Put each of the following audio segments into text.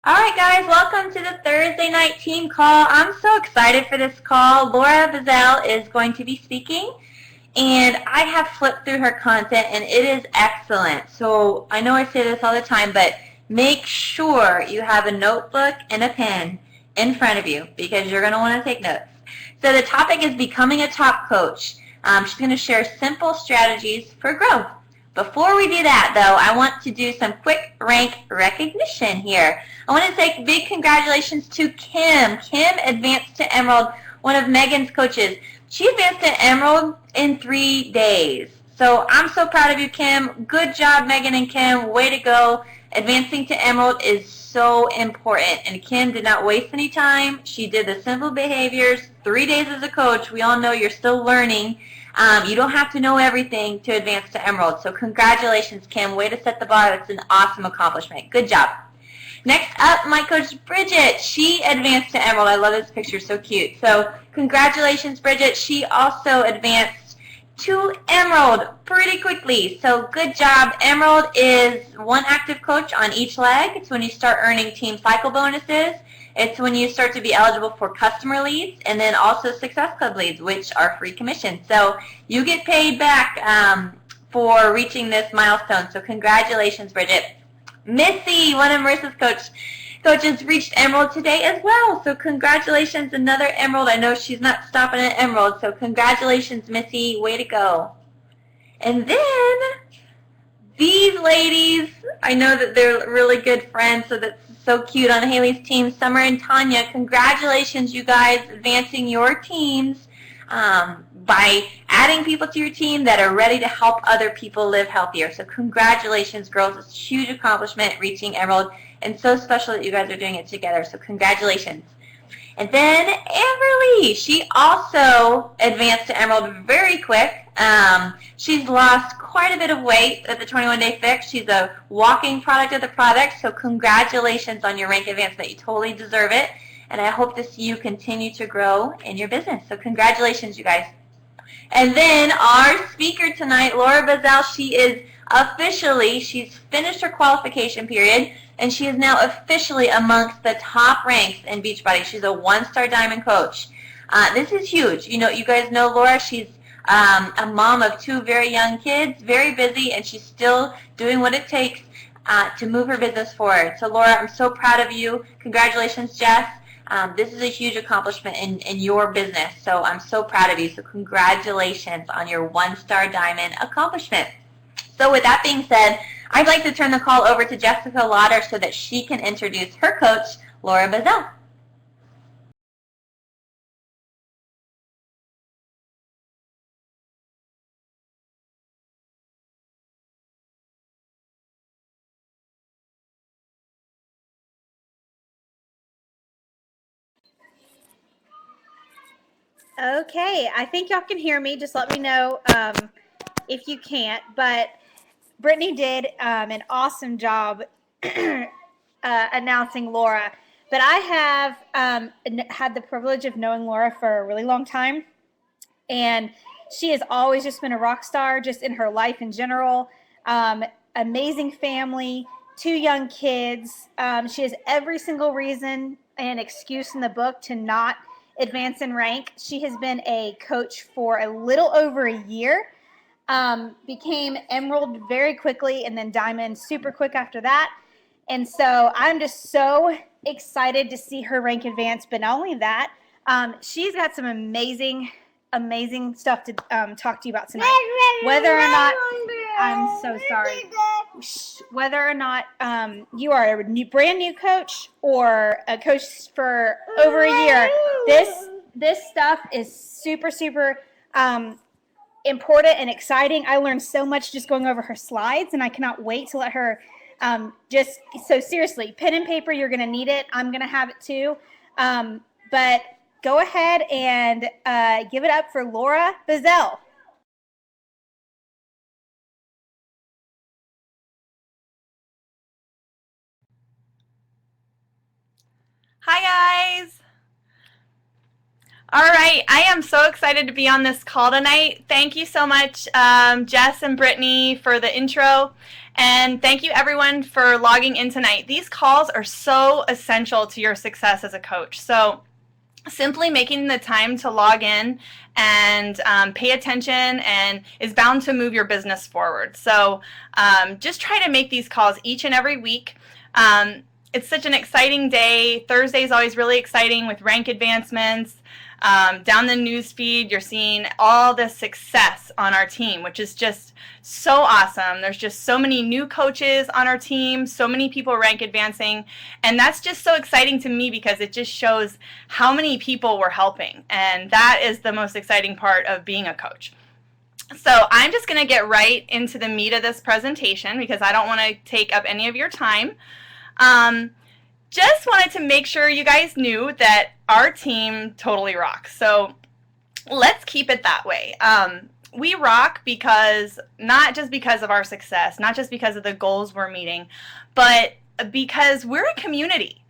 All right, guys, welcome to the Thursday night team call. I'm so excited for this call. Laura Buzzell is going to be speaking, and I have flipped through her content, and it is excellent. So I know I say this all the time, but make sure you have a notebook and a pen in front of you because you're going to want to take notes. So the topic is becoming a top coach. She's going to share simple strategies for growth. Before we do that, though, I want to do some quick rank recognition here. I want to say big congratulations to Kim. Kim advanced to Emerald, one of Megan's coaches. She advanced to Emerald in 3 days. So I'm so proud of you, Kim. Good job, Megan and Kim. Way to go. Advancing to Emerald is so important. And Kim did not waste any time. She did the simple behaviors. 3 days as a coach. We all know you're still learning. You don't have to know everything to advance to Emerald. So congratulations, Kim. Way to set the bar. It's an awesome accomplishment. Good job. Next up, my coach, Bridget. She advanced to Emerald. I love this picture. So cute. So congratulations, Bridget. She also advanced to Emerald pretty quickly. So good job. Emerald is one active coach on each leg. It's when you start earning team cycle bonuses. It's when you start to be eligible for customer leads and then also Success Club leads, which are free commission. So you get paid back for reaching this milestone. So congratulations, Bridget. Missy, one of Marissa's coaches, reached Emerald today as well. So congratulations, another Emerald. I know she's not stopping at Emerald. So congratulations, Missy. Way to go. And then these ladies, I know that they're really good friends, so that's so cute on Haley's team. Summer and Tanya, congratulations, you guys, advancing your teams by adding people to your team that are ready to help other people live healthier. So congratulations, girls. It's a huge accomplishment reaching Emerald, and so special that you guys are doing it together. So congratulations. And then Amberly, she also advanced to Emerald very quick. She's lost quite a bit of weight at the 21-day fix. She's a walking product of the product, so congratulations on your rank advancement. You totally deserve it, and I hope to see you continue to grow in your business. So congratulations, you guys. And then our speaker tonight, Laura Buzzell, she's finished her qualification period, and she is now officially amongst the top ranks in Beachbody. She's a one-star diamond coach. This is huge. You know, you guys know Laura. She's a mom of 2 very young kids, very busy, and she's still doing what it takes to move her business forward. So Laura, I'm so proud of you. Congratulations, Jess. This is a huge accomplishment in your business, so I'm so proud of you. So congratulations on your one-star diamond accomplishment. So with that being said, I'd like to turn the call over to Jessica Lauder so that she can introduce her coach, Laura Buzzell. Okay, I think y'all can hear me. Just let me know if you can't. But Brittany did an awesome job announcing Laura. But I have had the privilege of knowing Laura for a really long time. And she has always just been a rock star just in her life in general. Amazing family, 2 young kids. She has every single reason and excuse in the book to not advance in rank. She has been a coach for a little over a year, became Emerald very quickly and then Diamond super quick after that. And so I'm just so excited to see her rank advance. But not only that, she's got some amazing stuff to talk to you about tonight. Whether or not, I'm so sorry. Whether or not you are a brand new coach or a coach for over a year, this stuff is super important and exciting. I learned so much just going over her slides, and I cannot wait to let her so seriously, pen and paper, you're going to need it. I'm going to have it too. But go ahead and give it up for Laura Buzzell. Hi guys! All right, I am so excited to be on this call tonight. Thank you so much, Jess and Brittany, for the intro. And thank you, everyone, for logging in tonight. These calls are so essential to your success as a coach. So simply making the time to log in and pay attention and is bound to move your business forward. So just try to make these calls each and every week. It's such an exciting day. Thursday is always really exciting with rank advancements. Down the news feed, you're seeing all the success on our team, which is just so awesome. There's just so many new coaches on our team, so many people rank advancing, and that's just so exciting to me because it just shows how many people we're helping, and that is the most exciting part of being a coach. So I'm just going to get right into the meat of this presentation because I don't want to take up any of your time. Just wanted to make sure you guys knew that our team totally rocks. So let's keep it that way. We rock because, not just because of our success, not just because of the goals we're meeting, but because we're a community.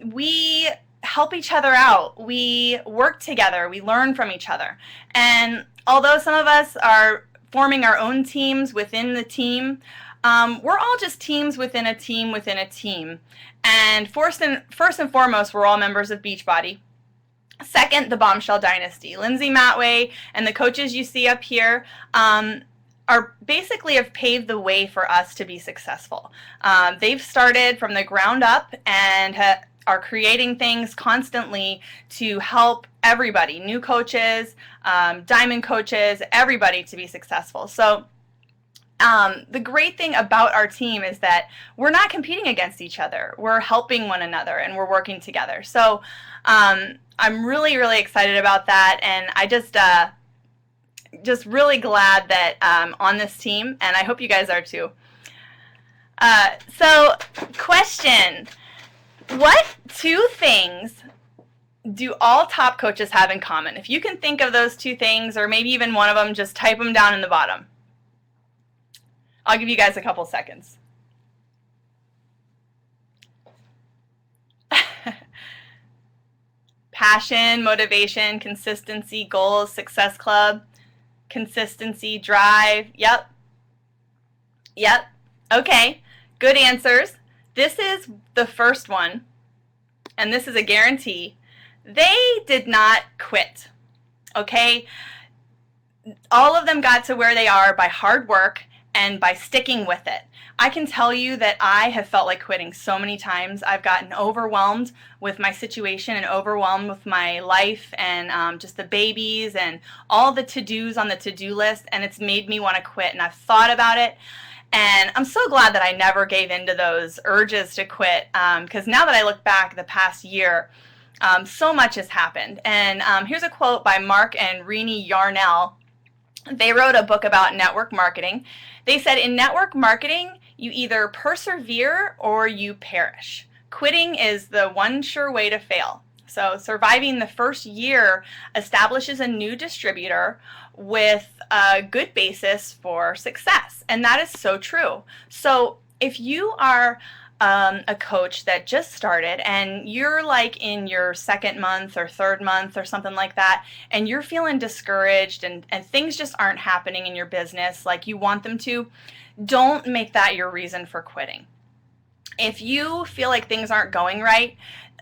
We help each other out. We work together. We learn from each other. And although some of us are forming our own teams within the team, we're all just teams within a team within a team. And first and foremost, we're all members of Beachbody. Second, the Bombshell Dynasty. Lindsay Matway and the coaches you see up here are basically have paved the way for us to be successful. They've started from the ground up and are creating things constantly to help everybody, new coaches, diamond coaches, everybody to be successful. So the great thing about our team is that we're not competing against each other. We're helping one another and we're working together. So I'm really, really excited about that, and I just really glad that I'm on this team, and I hope you guys are too. So question, what two things do all top coaches have in common? If you can think of those two things, or maybe even one of them, just type them down in the bottom. I'll give you guys a couple seconds. Passion, motivation, consistency, goals, success club, consistency, drive. Yep. Okay, good answers. This is the first one, and this is a guarantee. They did not quit, okay? All of them got to where they are by hard work and by sticking with it. I can tell you that I have felt like quitting so many times. I've gotten overwhelmed with my situation and overwhelmed with my life and just the babies and all the to-dos on the to-do list, and it's made me want to quit, and I've thought about it. And I'm so glad that I never gave in to those urges to quit, because now that I look back the past year, so much has happened. And here's a quote by Mark and Renee Yarnell. They wrote a book about network marketing. They said, in network marketing, you either persevere or you perish. Quitting is the one sure way to fail. So surviving the first year establishes a new distributor with a good basis for success. And that is so true. So if you are a coach that just started and you're like in your second month or third month or something like that, and you're feeling discouraged and things just aren't happening in your business like you want them to, don't make that your reason for quitting. If you feel like things aren't going right,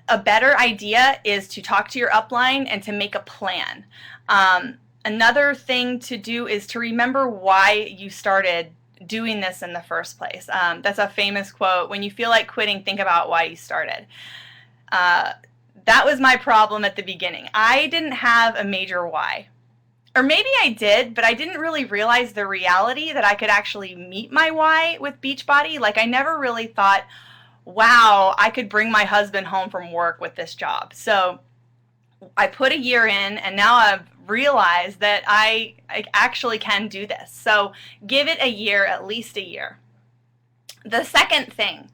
a better idea is to talk to your upline and to make a plan. Another thing to do is to remember why you started doing this in the first place. That's a famous quote. When you feel like quitting, think about why you started. That was my problem at the beginning. I didn't have a major why. Or maybe I did, but I didn't really realize the reality that I could actually meet my why with Beachbody. Like, I never really thought, wow, I could bring my husband home from work with this job. So I put a year in, and now I've realized that I actually can do this. So give it a year, at least a year. The second thing,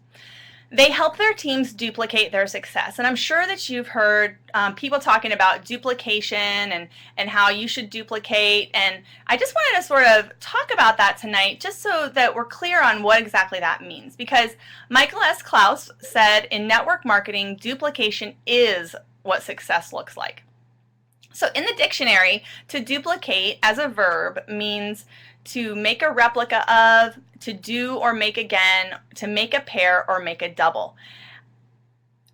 they help their teams duplicate their success. And I'm sure that you've heard people talking about duplication and how you should duplicate. And I just wanted to sort of talk about that tonight, just so that we're clear on what exactly that means. Because Michael S. Klaus said, in network marketing, duplication is what success looks like. So in the dictionary, to duplicate as a verb means to make a replica of, to do or make again, to make a pair or make a double.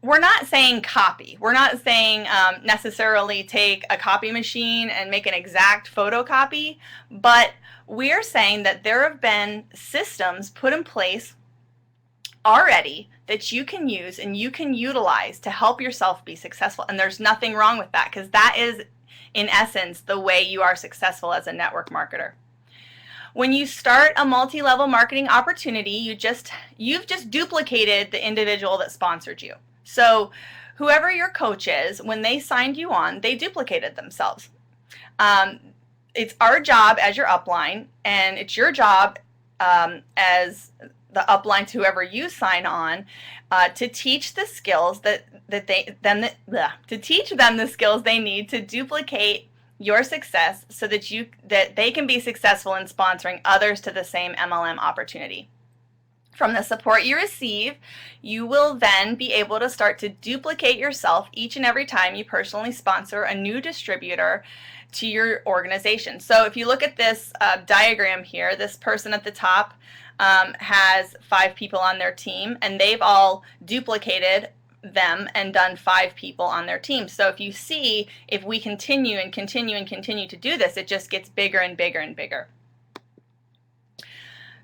We're not saying copy. We're not saying necessarily take a copy machine and make an exact photocopy, but we're saying that there have been systems put in place already that you can use and you can utilize to help yourself be successful. And there's nothing wrong with that, because that is, in essence, the way you are successful as a network marketer. When you start a multi-level marketing opportunity, you've just duplicated the individual that sponsored you. So whoever your coach is, when they signed you on, they duplicated themselves. It's our job as your upline, and it's your job as the upline to whoever you sign on, to teach the skills to teach them the skills they need to duplicate your success, so that they can be successful in sponsoring others to the same MLM opportunity. From the support you receive, you will then be able to start to duplicate yourself each and every time you personally sponsor a new distributor to your organization. So if you look at this diagram here, this person at the top has 5 people on their team, and they've all duplicated them and done 5 people on their team. So if you see, if we continue and continue and continue to do this, it just gets bigger and bigger and bigger.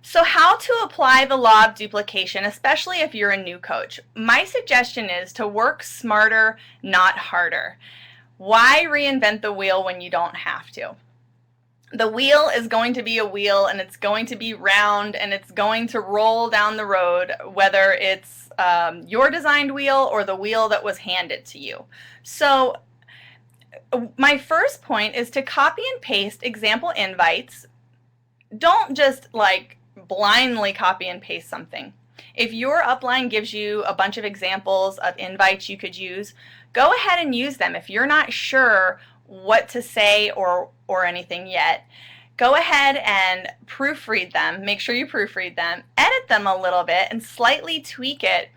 So how to apply the law of duplication, especially if you're a new coach? My suggestion is to work smarter, not harder. Why reinvent the wheel when you don't have to? The wheel is going to be a wheel, and it's going to be round, and it's going to roll down the road, whether it's your designed wheel or the wheel that was handed to you. So my first point is to copy and paste example invites. Don't just blindly copy and paste something. If your upline gives you a bunch of examples of invites you could use, go ahead and use them. If you're not sure what to say or anything yet, go ahead and proofread them. Make sure you proofread them, edit them a little bit, and slightly tweak it.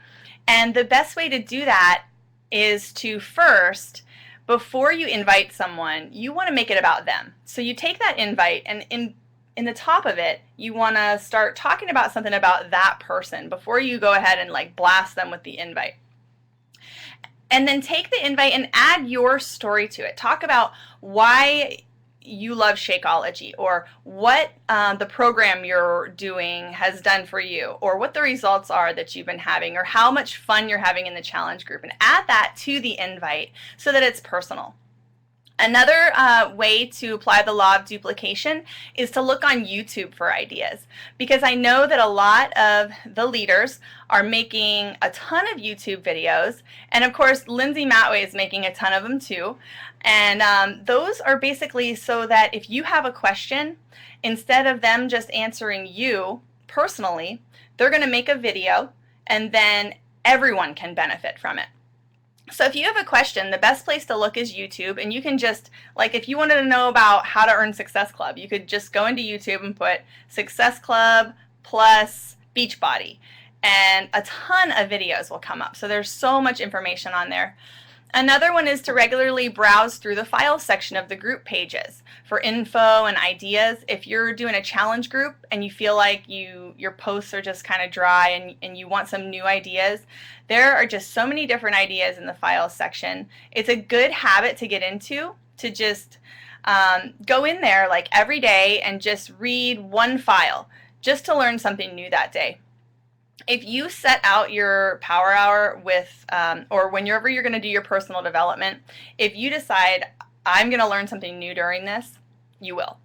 And the best way to do that is to first, before you invite someone, you want to make it about them. So you take that invite, and in the top of it, you want to start talking about something about that person before you go ahead and blast them with the invite. And then take the invite and add your story to it. Talk about why you love Shakeology, or what the program you're doing has done for you, or what the results are that you've been having, or how much fun you're having in the challenge group, and add that to the invite so that it's personal. Another way to apply the law of duplication is to look on YouTube for ideas, because I know that a lot of the leaders are making a ton of YouTube videos, and of course Lindsay Matway is making a ton of them too, and those are basically so that if you have a question, instead of them just answering you personally, they're going to make a video, and then everyone can benefit from it. So if you have a question, the best place to look is YouTube, and you can just, if you wanted to know about how to earn Success Club, you could just go into YouTube and put Success Club plus Beachbody, and a ton of videos will come up. So there's so much information on there. Another one is to regularly browse through the files section of the group pages for info and ideas. If you're doing a challenge group and you feel like your posts are just kind of dry and you want some new ideas, there are just so many different ideas in the files section. It's a good habit to get into, to just go in there every day and just read one file just to learn something new that day. If you set out your power hour with, or whenever you're going to do your personal development, if you decide, I'm going to learn something new during this, you will.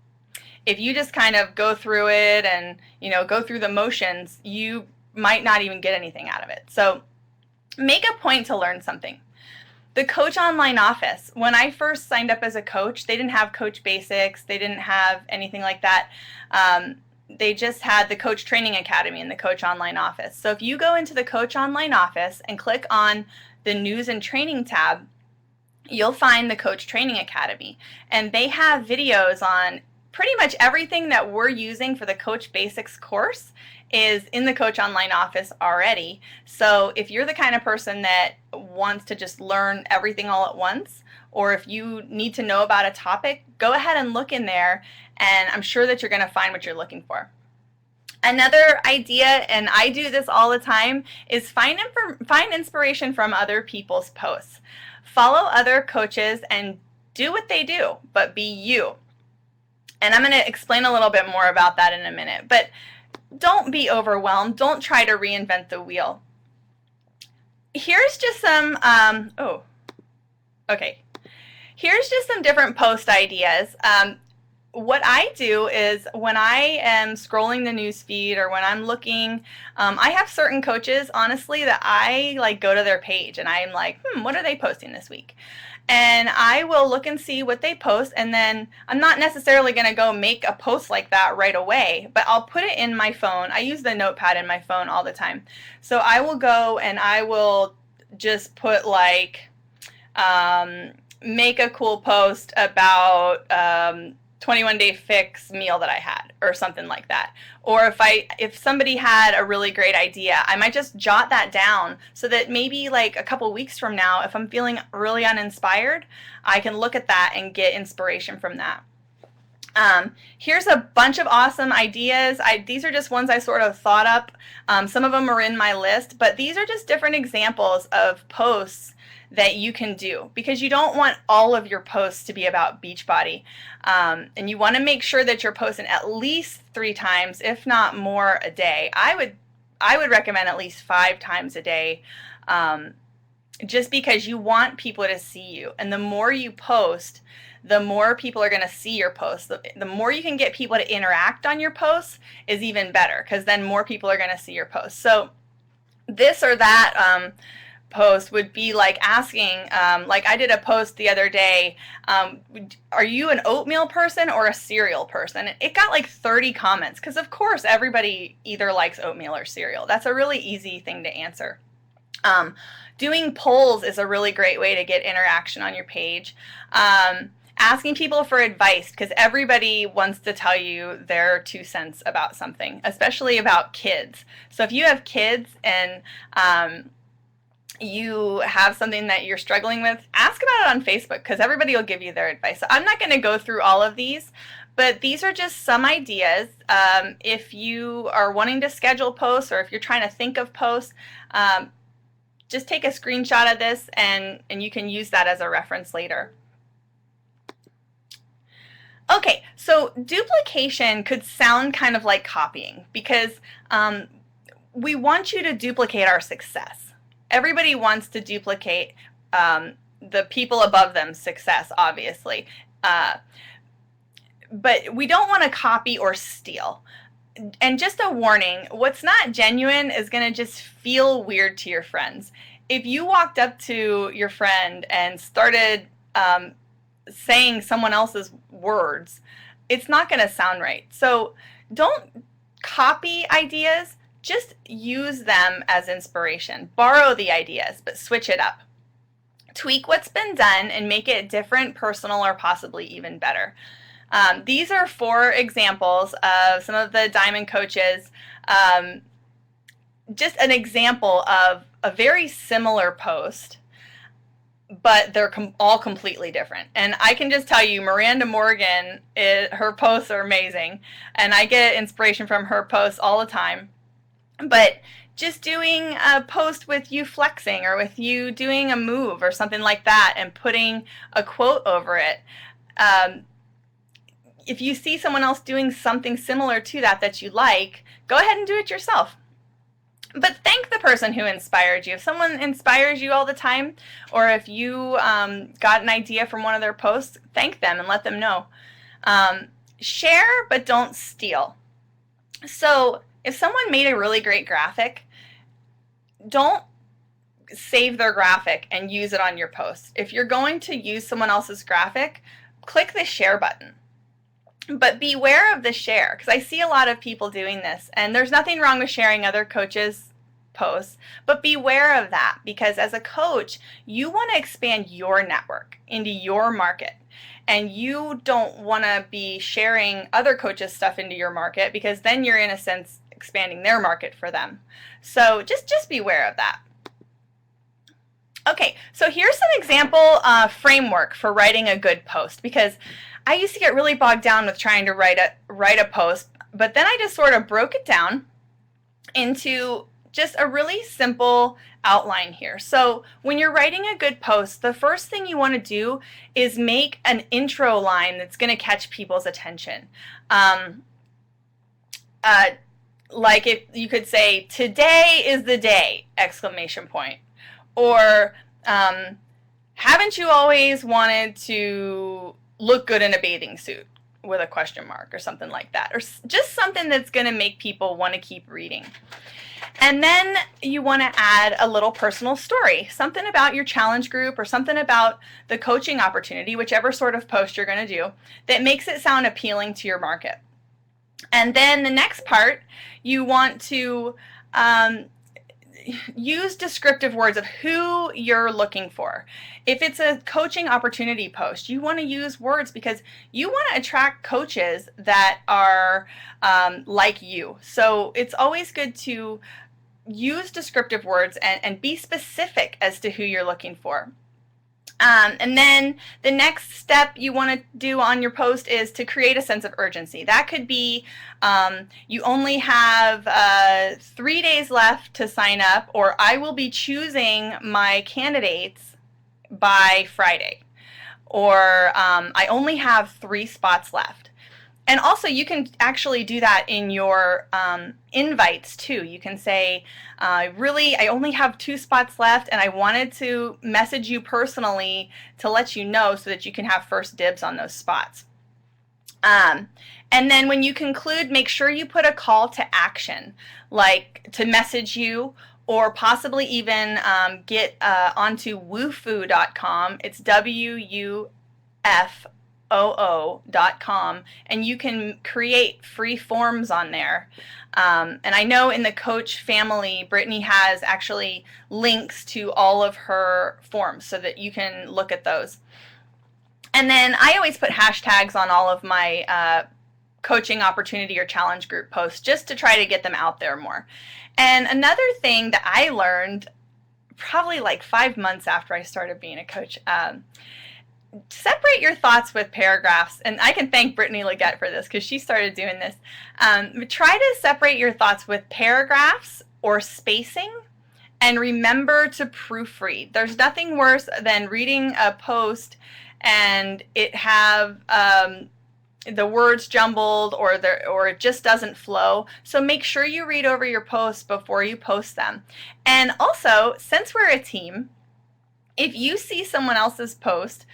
If you just kind of go through it and, go through the motions, you might not even get anything out of it. So make a point to learn something. The Coach Online Office, when I first signed up as a coach, they didn't have Coach Basics. They didn't have anything like that. They just had the Coach Training Academy and the Coach Online Office. So if you go into the Coach Online Office and click on the News and Training tab, you'll find the Coach Training Academy. And they have videos on pretty much everything that we're using for the Coach Basics course is in the Coach Online Office already. So if you're the kind of person that wants to just learn everything all at once, or if you need to know about a topic, go ahead and look in there, and I'm sure that you're going to find what you're looking for. Another idea, and I do this all the time, is find inspiration from other people's posts. Follow other coaches and do what they do, but be you. And I'm going to explain a little bit more about that in a minute. But don't be overwhelmed. Don't try to reinvent the wheel. Here's just some, Here's just some different post ideas. What I do is when I am scrolling the news feed or when I'm looking, I have certain coaches, honestly, that I like go to their page and I'm like, what are they posting this week? And I will look and see what they post, and then I'm not necessarily going to go make a post like that right away, but I'll put it in my phone. I use the notepad in my phone all the time. So I will go and I will just put like, make a cool post about 21-day fix meal that I had or something like that. Or if somebody had a really great idea, I might just jot that down so that maybe like a couple weeks from now, if I'm feeling really uninspired, I can look at that and get inspiration from that. Here's a bunch of awesome ideas. These are just ones I sort of thought up. Some of them are in my list, but these are just different examples of posts that you can do, because you don't want all of your posts to be about Beachbody. And you want to make sure that you're posting at least 3 times, if not more, a day. I would recommend at least 5 times a day, just because you want people to see you. And the more you post, the more people are going to see your posts. The more you can get people to interact on your posts is even better, because then more people are going to see your posts. So this or that post would be like asking, like I did a post the other day, are you an oatmeal person or a cereal person? It got like 30 comments, because of course everybody either likes oatmeal or cereal. That's a really easy thing to answer. Doing polls is a really great way to get interaction on your page. Asking people for advice, because everybody wants to tell you their 2 cents about something, especially about kids. So if you have kids and you have something that you're struggling with, ask about it on Facebook, because everybody will give you their advice. So I'm not going to go through all of these, but these are just some ideas. If you are wanting to schedule posts, or if you're trying to think of posts, just take a screenshot of this and you can use that as a reference later. Okay, so duplication could sound kind of like copying, because we want you to duplicate our success. Everybody wants to duplicate the people above them's success, obviously. But we don't want to copy or steal. And just a warning, what's not genuine is going to just feel weird to your friends. If you walked up to your friend and started saying someone else's words, it's not going to sound right. So don't copy ideas. Just use them as inspiration. Borrow the ideas, but switch it up. Tweak what's been done and make it different, personal, or possibly even better. These are 4 examples of some of the Diamond coaches. Just an example of a very similar post, but they're all completely different. And I can just tell you, Miranda Morgan, her posts are amazing, and I get inspiration from her posts all the time. But just doing a post with you flexing, or with you doing a move or something like that, and putting a quote over it. If you see someone else doing something similar to that you like, go ahead and do it yourself. But thank the person who inspired you. If someone inspires you all the time, or if you got an idea from one of their posts, thank them and let them know. Share, but don't steal. So if someone made a really great graphic, don't save their graphic and use it on your post. If you're going to use someone else's graphic, click the share button. But beware of the share, because I see a lot of people doing this, and there's nothing wrong with sharing other coaches' posts, but beware of that, because as a coach, you want to expand your network into your market. And you don't want to be sharing other coaches' stuff into your market, because then you're, in a sense, expanding their market for them. So just beware of that. Okay. Okay, so here's some example framework for writing a good post, because I used to get really bogged down with trying to write a post, but then I just sort of broke it down into just a really simple outline here. So when you're writing a good post, the first thing you want to do is make an intro line that's going to catch people's attention. Like if you could say, "Today is the day!" exclamation point. Or, haven't you always wanted to look good in a bathing suit with a question mark, or something like that, or just something that's going to make people want to keep reading. And then you want to add a little personal story, something about your challenge group or something about the coaching opportunity, whichever sort of post you're going to do, that makes it sound appealing to your market. And then the next part, you want to use descriptive words of who you're looking for. If it's a coaching opportunity post, you want to use words because you want to attract coaches that are like you. So it's always good to use descriptive words and be specific as to who you're looking for. And then the next step you want to do on your post is to create a sense of urgency. That could be you only have 3 days left to sign up, or I will be choosing my candidates by Friday, or I only have 3 spots left. And also you can actually do that in your invites too. You can say, really, I only have 2 spots left and I wanted to message you personally to let you know so that you can have first dibs on those spots. And then when you conclude, make sure you put a call to action, like to message you, or possibly even get onto woofoo.com. It's WUFOO.com, and you can create free forms on there. And I know in the coach family, Brittany has actually links to all of her forms so that you can look at those. And then I always put hashtags on all of my coaching opportunity or challenge group posts just to try to get them out there more. And another thing that I learned probably like 5 months after I started being a coach, separate your thoughts with paragraphs. And I can thank Brittany Leggett for this because she started doing this. Try to separate your thoughts with paragraphs or spacing, and remember to proofread. There's nothing worse than reading a post and it have the words jumbled, or it just doesn't flow. So make sure you read over your posts before you post them. And also, since we're a team, if you see someone else's post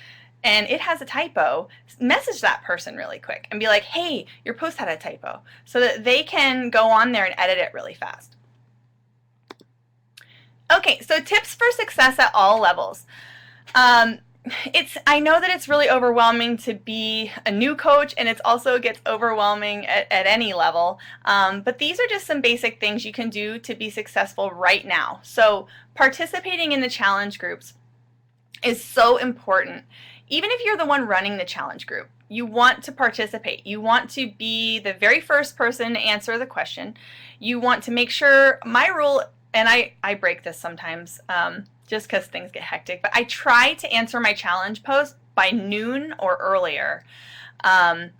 and it has a typo, message that person really quick and be like, hey, your post had a typo, so that they can go on there and edit it really fast. Okay, so tips for success at all levels. I know that it's really overwhelming to be a new coach, and it also gets overwhelming at any level. But these are just some basic things you can do to be successful right now. So participating in the challenge groups is so important. Even if you're the one running the challenge group, you want to participate. You want to be the very first person to answer the question. You want to make sure, my rule, and I break this sometimes, just because things get hectic, but I try to answer my challenge post by noon or earlier. And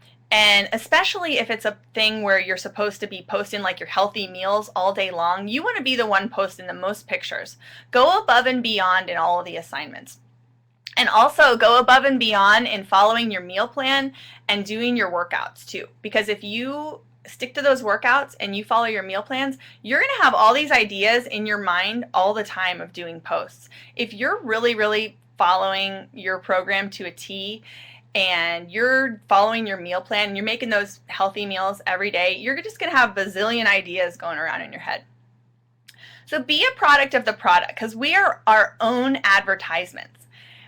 especially if it's a thing where you're supposed to be posting like your healthy meals all day long, you want to be the one posting the most pictures. Go above and beyond in all of the assignments. And also go above and beyond in following your meal plan and doing your workouts too. Because if you stick to those workouts and you follow your meal plans, you're going to have all these ideas in your mind all the time of doing posts. If you're really, really following your program to a T and you're following your meal plan and you're making those healthy meals every day, you're just going to have a bazillion ideas going around in your head. So be a product of the product, because we are our own advertisements.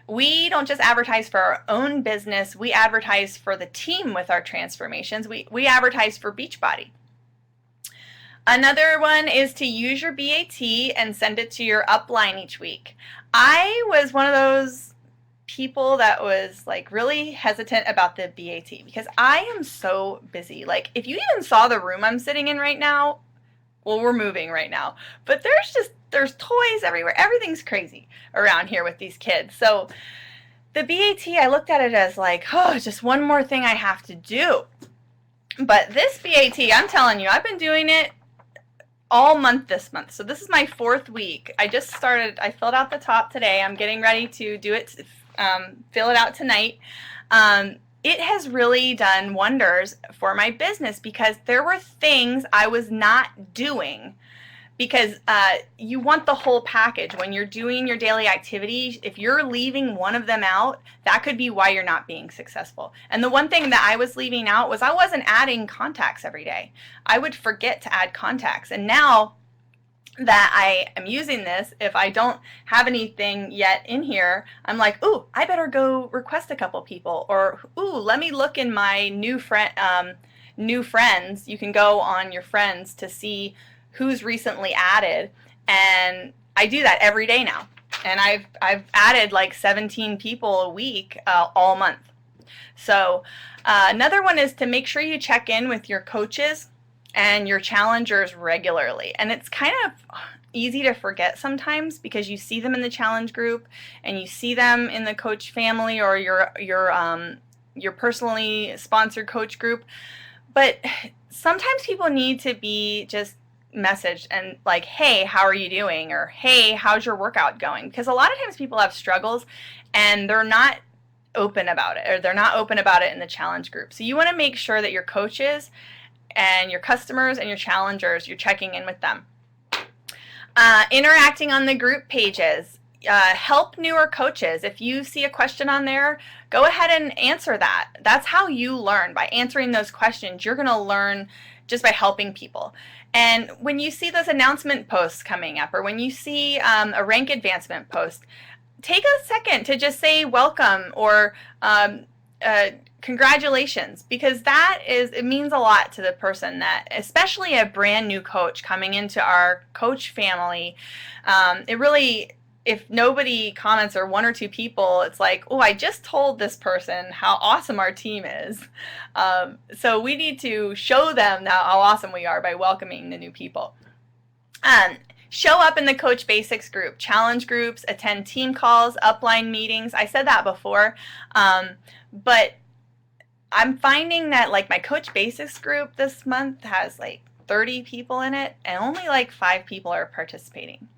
We don't just advertise for our own business, we advertise for the team with our transformations. We advertise for Beachbody. Another one is to use your BAT and send it to your upline each week. I was one of those people that was like really hesitant about the BAT because I am so busy. Like if you even saw the room I'm sitting in right now, Well, we're moving right now, but there's toys everywhere. Everything's crazy around here with these kids. So the BAT, I looked at it as like, oh, just one more thing I have to do. But this BAT, I'm telling you, I've been doing it all month this month. So this is my 4th week. I just started, I filled out the top today. I'm getting ready to do it, fill it out tonight. It has really done wonders for my business because there were things I was not doing, because you want the whole package. When you're doing your daily activities, if you're leaving one of them out, that could be why you're not being successful. And the one thing that I was leaving out was I wasn't adding contacts every day. I would forget to add contacts. And now that I am using this, if I don't have anything yet in here, I'm like, ooh, I better go request a couple people, or ooh, let me look in my new friends. You can go on your friends to see who's recently added, and I do that every day now. And I've added like 17 people a week all month. So another one is to make sure you check in with your coaches and your challengers regularly. And it's kind of easy to forget sometimes because you see them in the challenge group and you see them in the coach family or your personally sponsored coach group. But sometimes people need to be just messaged and like, hey, how are you doing? Or hey, how's your workout going? Because a lot of times people have struggles and they're not open about it, or they're not open about it in the challenge group. So you want to make sure that your coaches and your customers and your challengers, you're checking in with them. Interacting on the group pages. Help newer coaches. If you see a question on there, go ahead and answer that. That's how you learn. By answering those questions, you're going to learn just by helping people. And when you see those announcement posts coming up, or when you see a rank advancement post, take a second to just say welcome or congratulations, because it means a lot to the person, that especially a brand new coach coming into our coach family. It really, if nobody comments or 1 or 2 people, it's like, oh, I just told this person how awesome our team is. So we need to show them how awesome we are by welcoming the new people. Show up in the Coach Basics group, challenge groups, attend team calls, upline meetings. I said that before, but I'm finding that like my Coach Basics group this month has like 30 people in it, and only like 5 people are participating.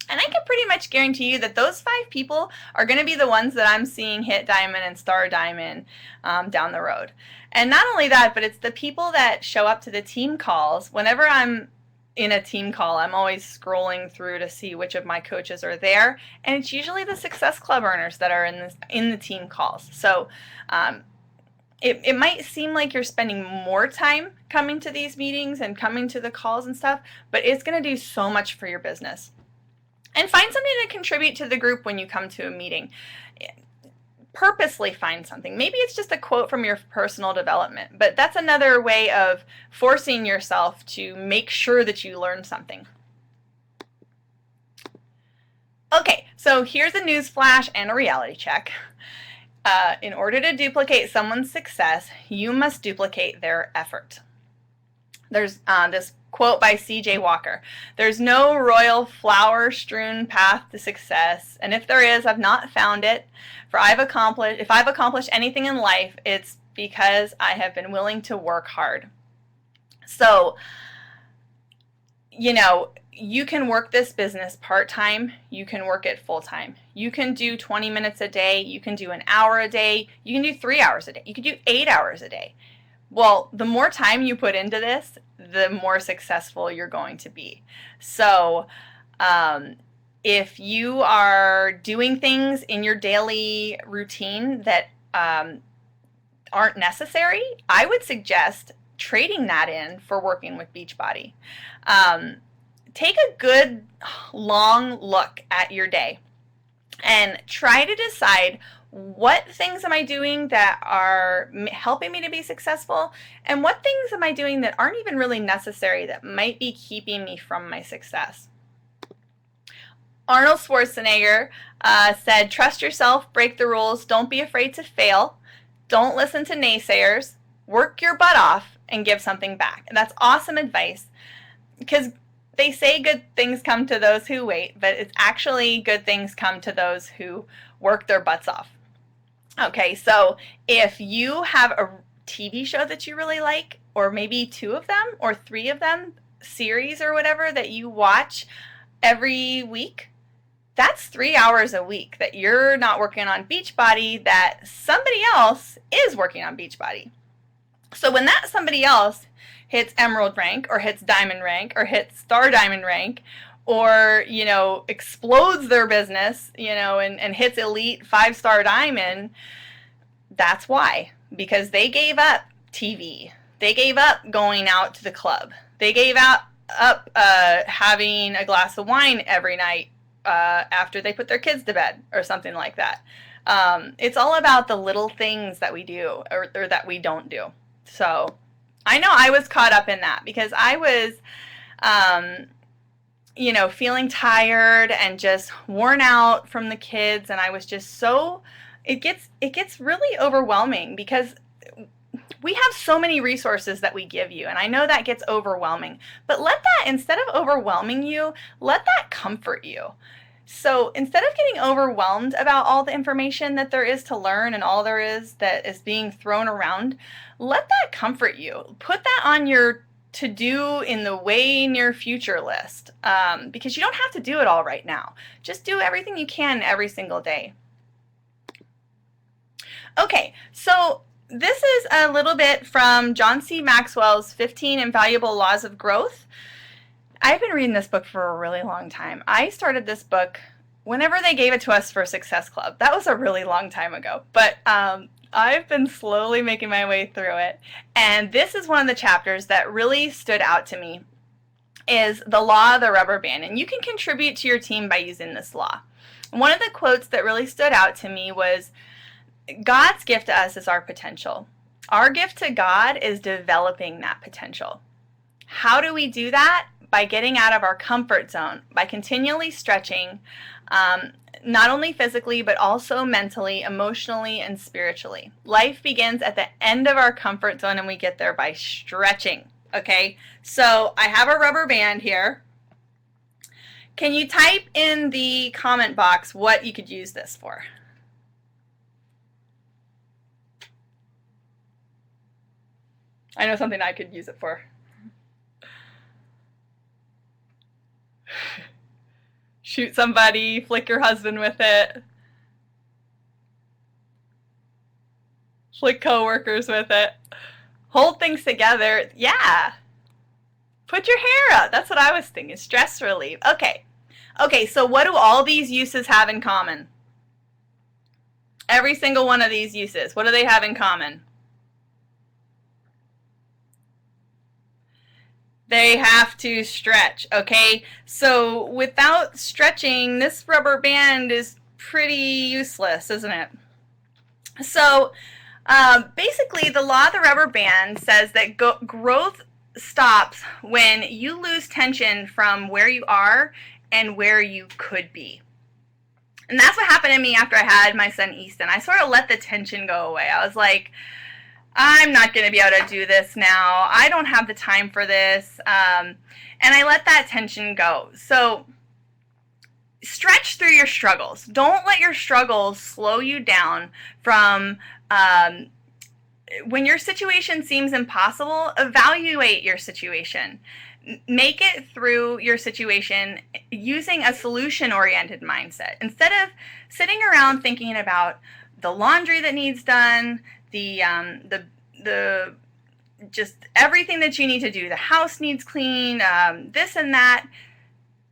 And I can pretty much guarantee you that those 5 people are going to be the ones that I'm seeing hit diamond and star diamond down the road. And not only that, but it's the people that show up to the team calls. Whenever I'm in a team call, I'm always scrolling through to see which of my coaches are there. And it's usually the Success Club earners that are in the team calls. So it might seem like you're spending more time coming to these meetings and coming to the calls and stuff, but it's going to do so much for your business. And find something to contribute to the group when you come to a meeting. Purposely find something. Maybe it's just a quote from your personal development, but that's another way of forcing yourself to make sure that you learn something. Okay, so here's a news flash and a reality check. In order to duplicate someone's success, you must duplicate their effort. There's this quote by C.J. Walker. There's no royal flower-strewn path to success, and if there is, I've not found it. For if I've accomplished anything in life, it's because I have been willing to work hard. So, you know, you can work this business part-time, you can work it full-time. You can do 20 minutes a day, you can do an hour a day, you can do 3 hours a day, you can do 8 hours a day. Well, the more time you put into this, the more successful you're going to be. So if you are doing things in your daily routine that aren't necessary, I would suggest trading that in for working with Beachbody. Take a good long look at your day and try to decide, what things am I doing that are helping me to be successful, and what things am I doing that aren't even really necessary that might be keeping me from my success? Arnold Schwarzenegger said, trust yourself, break the rules, don't be afraid to fail, don't listen to naysayers, work your butt off, and give something back. And that's awesome advice. because they say good things come to those who wait, but it's actually good things come to those who work their butts off. Okay, so if you have a TV show that you really like, or maybe 2 of them or 3 of them, series or whatever that you watch every week, that's 3 hours a week that you're not working on Beachbody, that somebody else is working on Beachbody. So when that somebody else hits emerald rank or hits diamond rank or hits star diamond rank, or, you know, explodes their business, you know, and hits elite 5-star diamond, that's why. Because they gave up TV. They gave up going out to the club. They gave up having a glass of wine every night after they put their kids to bed or something like that. It's all about the little things that we do or that we don't do. So I know I was caught up in that because I was, you know, feeling tired and just worn out from the kids, and I was just so, it gets really overwhelming because we have so many resources that we give you, and I know that gets overwhelming, but let that, instead of overwhelming you, let that comfort you. So instead of getting overwhelmed about all the information that there is to learn and all there is that is being thrown around, let that comfort you. Put that on your to-do in the way near future list, because you don't have to do it all right now. Just do everything you can every single day. Okay, so this is a little bit from John C. Maxwell's 15 Invaluable Laws of Growth. I've been reading this book for a really long time. I started this book whenever they gave it to us for Success Club. That was a really long time ago, but I've been slowly making my way through it. And this is one of the chapters that really stood out to me, is the law of the rubber band. And you can contribute to your team by using this law. One of the quotes that really stood out to me was, God's gift to us is our potential. Our gift to God is developing that potential. How do we do that? By getting out of our comfort zone, by continually stretching, not only physically, but also mentally, emotionally, and spiritually. Life begins at the end of our comfort zone, and we get there by stretching, okay? So I have a rubber band here. Can you type in the comment box what you could use this for? I know something I could use it for. Shoot somebody, flick your husband with it, flick coworkers with it, hold things together. Yeah. Put your hair up. That's what I was thinking. Stress relief. Okay. Okay, so what do all these uses have in common? Every single one of these uses, what do they have in common? They have to stretch, okay? So without stretching, this rubber band is pretty useless, isn't it? So basically, the law of the rubber band says that growth stops when you lose tension from where you are and where you could be. And that's what happened to me after I had my son Easton. I sort of let the tension go away. I was like, I'm not going to be able to do this now. I don't have the time for this. And I let that tension go. So stretch through your struggles. Don't let your struggles slow you down from when your situation seems impossible, evaluate your situation. Make it through your situation using a solution-oriented mindset. Instead of sitting around thinking about the laundry that needs done, the just everything that you need to do, the house needs clean, this and that.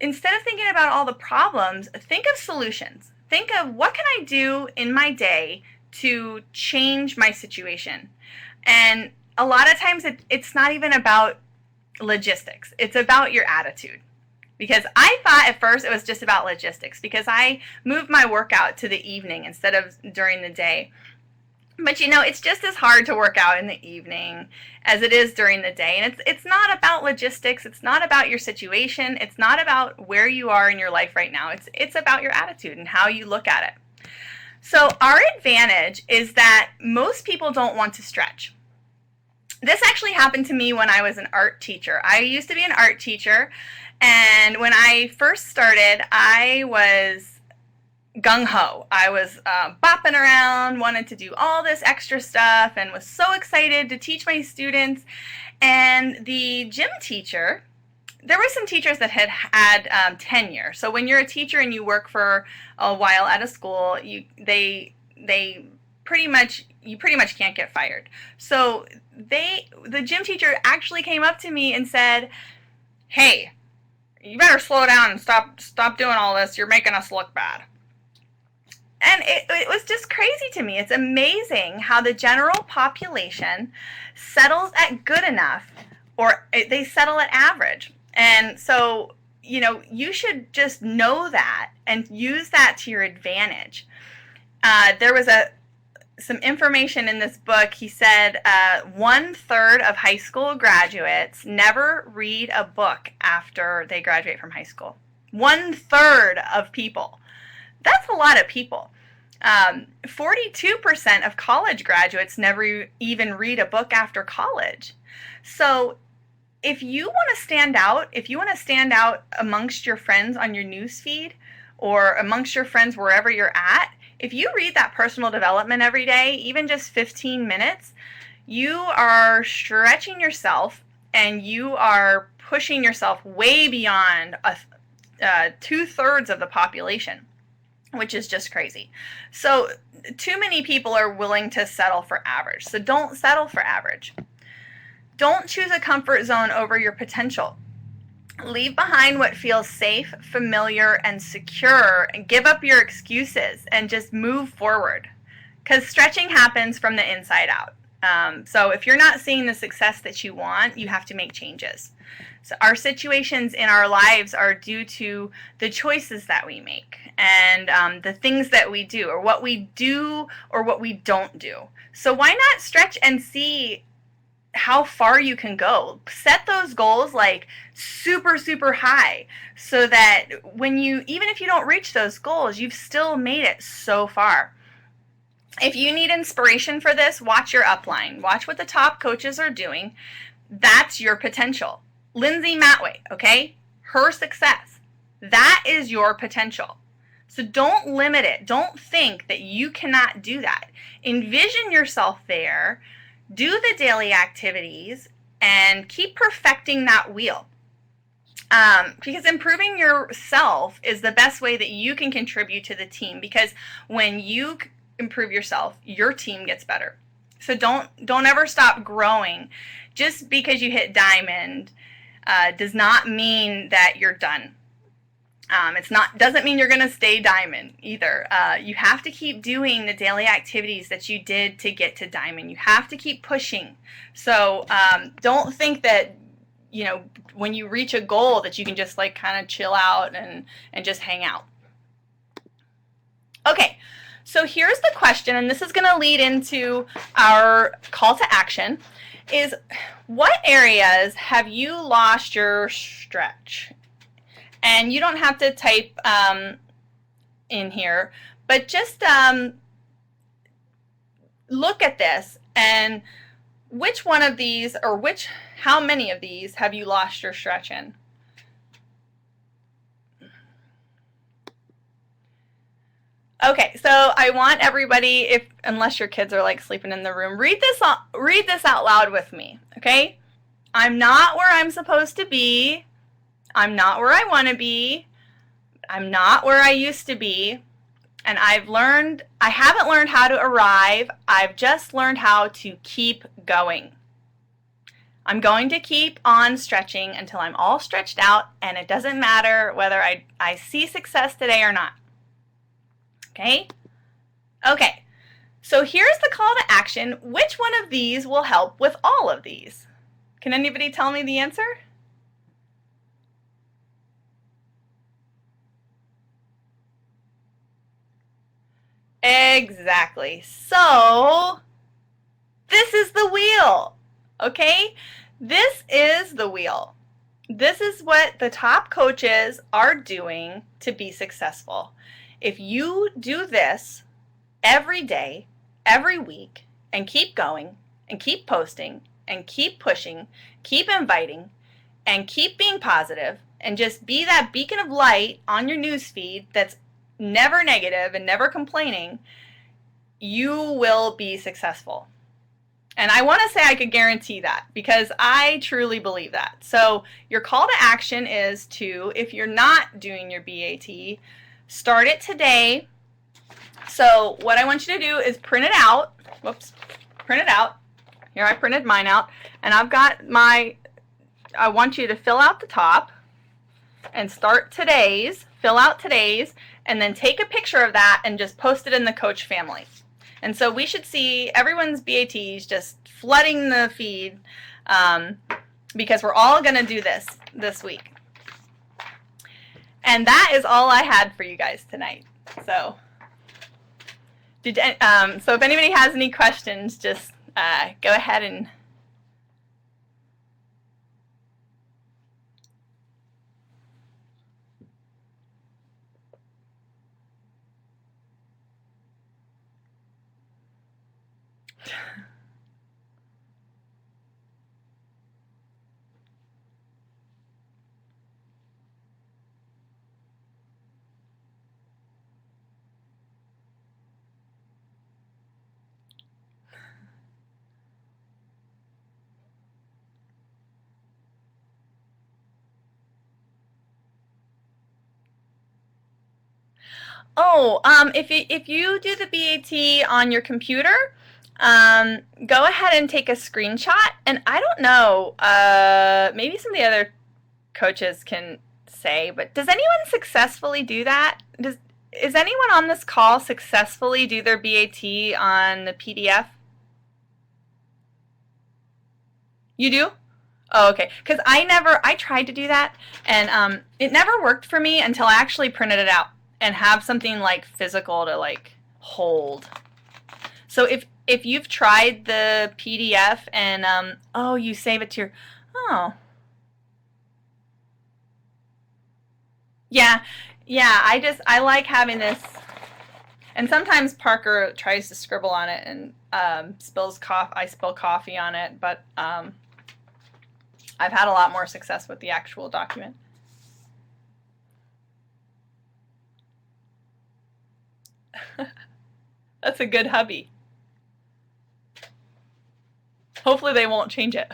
Instead of thinking about all the problems, think of solutions. Think of what can I do in my day to change my situation. And a lot of times it's not even about logistics. It's about your attitude. Because I thought at first it was just about logistics because I moved my workout to the evening instead of during the day. But you know, it's just as hard to work out in the evening as it is during the day. And it's not about logistics. It's not about your situation. It's not about where you are in your life right now. It's about your attitude and how you look at it. So our advantage is that most people don't want to stretch. This actually happened to me when I was an art teacher. I used to be an art teacher, and when I first started, I was gung-ho. I was bopping around, wanted to do all this extra stuff, and was so excited to teach my students. And the gym teacher, there were some teachers that had tenure. So when you're a teacher and you work for a while at a school, you pretty much can't get fired. So the gym teacher actually came up to me and said, "Hey, you better slow down and stop doing all this. You're making us look bad." And it was just crazy to me. It's amazing how the general population settles at good enough, or they settle at average. And so, you should just know that and use that to your advantage. There was some information in this book. He said 1/3 of high school graduates never read a book after they graduate from high school. 1/3 of people. That's a lot of people. 42% of college graduates never even read a book after college. So if you want to stand out amongst your friends on your news feed or amongst your friends wherever you're at, if you read that personal development every day, even just 15 minutes, you are stretching yourself and you are pushing yourself way beyond 2/3 of the population, which is just crazy. So too many people are willing to settle for average. So don't settle for average. Don't choose a comfort zone over your potential. Leave behind what feels safe, familiar, and secure, and give up your excuses and just move forward. Because stretching happens from the inside out. So if you're not seeing the success that you want, you have to make changes. So our situations in our lives are due to the choices that we make and the things that we do, or what we do or what we don't do. So why not stretch and see how far you can go? Set those goals like super, super high so that even if you don't reach those goals, you've still made it so far. If you need inspiration for this, watch your upline. Watch what the top coaches are doing. That's your potential. Lindsay Matway, okay? Her success. That is your potential. So don't limit it. Don't think that you cannot do that. Envision yourself there. Do the daily activities and keep perfecting that wheel. Because improving yourself is the best way that you can contribute to the team, because when you improve yourself, your team gets better. So don't ever stop growing. Just because you hit diamond does not mean that you're done. Doesn't mean you're going to stay diamond either. You have to keep doing the daily activities that you did to get to diamond. You have to keep pushing. So don't think that, when you reach a goal that you can just kind of chill out and just hang out. Okay, so here's the question, and this is going to lead into our call to action, is what areas have you lost your stretch? And you don't have to type in here, but just look at this and which one of these, or how many of these have you lost your stretch in? Okay, so I want everybody, unless your kids are sleeping in the room, read this out loud with me, okay? I'm not where I'm supposed to be. I'm not where I want to be. I'm not where I used to be. And I haven't learned how to arrive. I've just learned how to keep going. I'm going to keep on stretching until I'm all stretched out, and it doesn't matter whether I see success today or not. Okay? Okay. So here's the call to action. Which one of these will help with all of these? Can anybody tell me the answer? Exactly. So this is the wheel, okay? This is the wheel. This is what the top coaches are doing to be successful. If you do this every day, every week, and keep going, and keep posting, and keep pushing, keep inviting, and keep being positive, and just be that beacon of light on your newsfeed that's never negative and never complaining, you will be successful. And I want to say I could guarantee that because I truly believe that. So your call to action is to, if you're not doing your BAT, start it today. So what I want you to do is print it out. Whoops. Print it out. Here, I printed mine out. And I've got my, I want you to fill out the top and start today's, fill out today's, and then take a picture of that and just post it in the coach family. And so we should see everyone's BATs just flooding the feed because we're all going to do this week. And that is all I had for you guys tonight. So, so if anybody has any questions, just go ahead and if you do the BAT on your computer, go ahead and take a screenshot. And I don't know, maybe some of the other coaches can say, but does anyone successfully do that? Is anyone on this call successfully do their BAT on the PDF? You do? Oh, okay. Because I tried to do that, and it never worked for me until I actually printed it out and have something like physical to like hold. So if you've tried the PDF and oh, you save it to your, oh. Yeah, I like having this, and sometimes Parker tries to scribble on it and I spill coffee on it, but I've had a lot more success with the actual document. That's a good hubby. Hopefully they won't change it.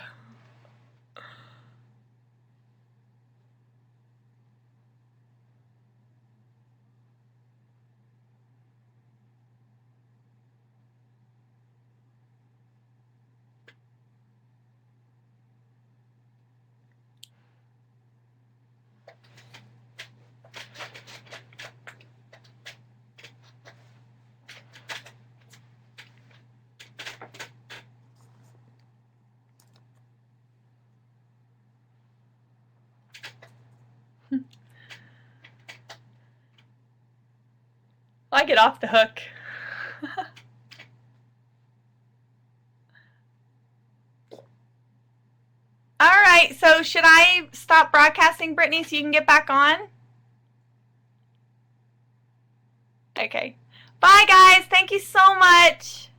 I get off the hook. All right, so should I stop broadcasting, Brittany, so you can get back on? Okay. Bye, guys. Thank you so much.